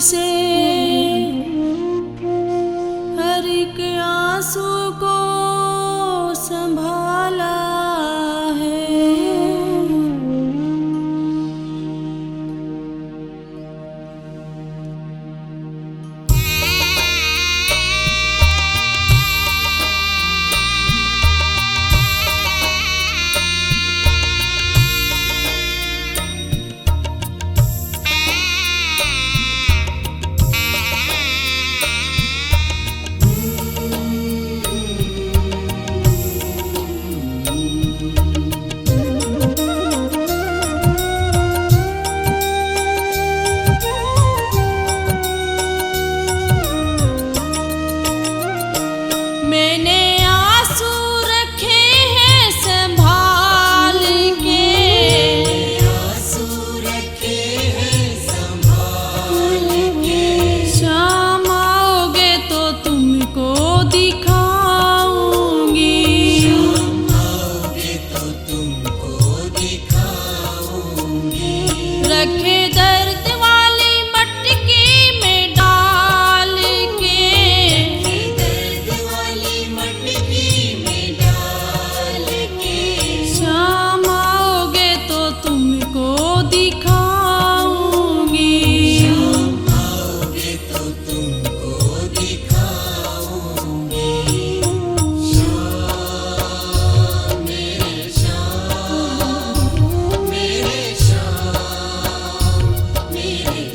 से हर एक आंसू को संभाला है। मैंने आंसू रखे हैं संभाल के, आंसू रखे हैं संभाल के। शाम आओगे तो तुमको दिखाऊंगी, शाम आओगे तो तुमको दिखाऊंगी। रखे दर्द वाली मटकी में डाल के, दर्द वाली मटकी में डाल के। शाम आओगे तो तुमको दिखाऊंगी। शाम आओगे तो तुमको दिखाऊंगी। शाम मेरे शाम मेरे शाम मेरे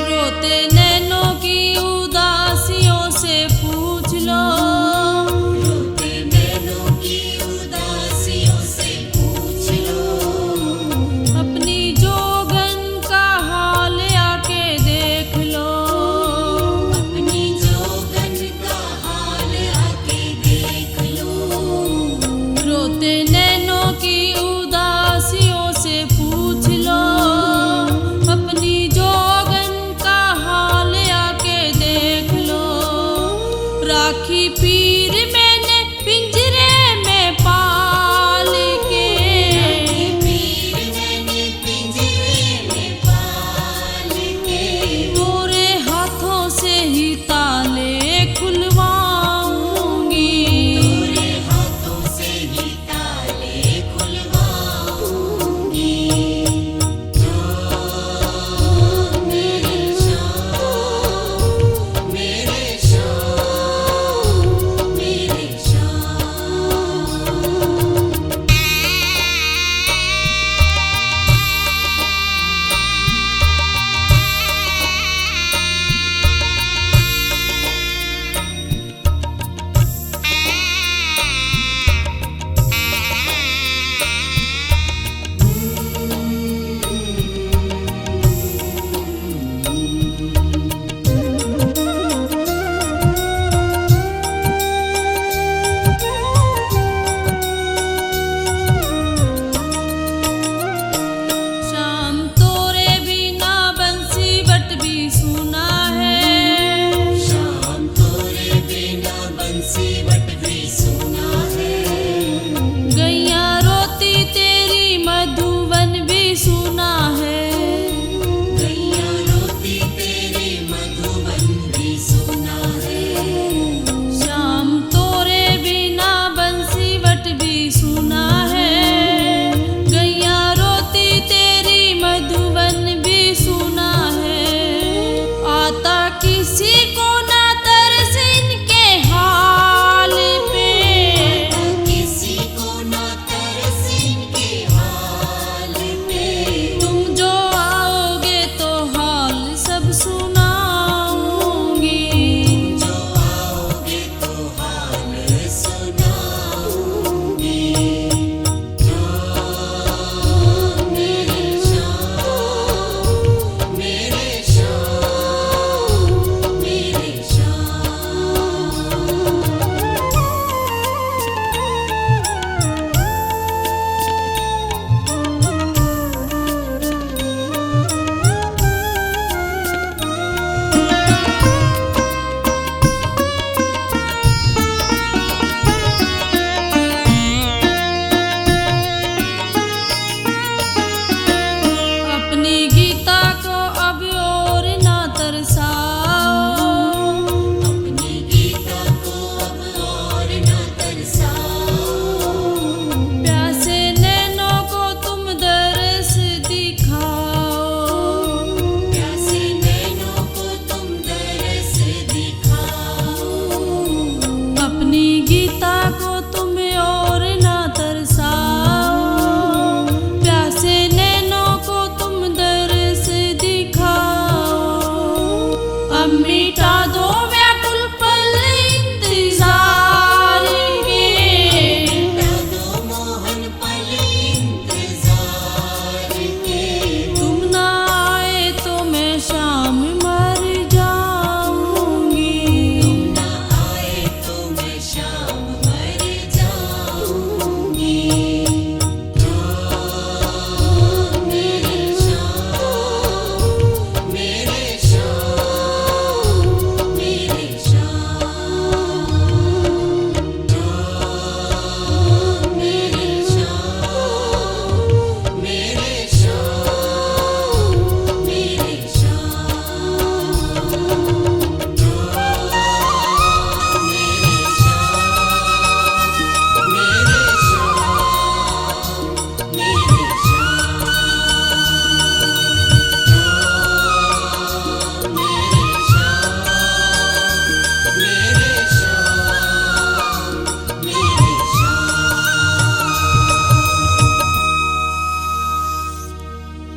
रोते नैनों की उदासियों से पूछ लो, रोते नैनों की उदासियों से पूछ लो। अपनी जोगन का हाल आके देख लो, अपनी जोगन का हाल आके देख लो। रोते नैनों की उदासियों से पूछ लो, अपनी जोगन का हाल आके देख लो। राखी पीर मैंने पिंजरे में पाल के, पीर मैंने पिंजरे में पाल के। तोरे हाथों से ही ताले खुलवाऊंगी, तेरे हाथों से ही ताले खुलवाऊंगी। शाम मेरे शाम मेरे शाम मेरे शाम। शाम तोरे बिना बंसी बट भी सुना है, शाम तोरे बिना बंसी बट भी सुना है। गैया रोती तेरी मधुवन भी सुना है। गैया रोती तेरी मधुबन भी सुना है। शाम तोरे बिना बंसी बट भी सुना है, गैया रोती तेरी मधुवन भी सुना है। आता किसी को ना तरस इनके हाल पे, किसी को ना तरस इनके हाल पे। तुम जो आओगे तो हाल सब सुनाऊंगी। जो आओगे तो हाल सुनाऊंगी। शाम मेरे शाम मेरे शाम मिटा दो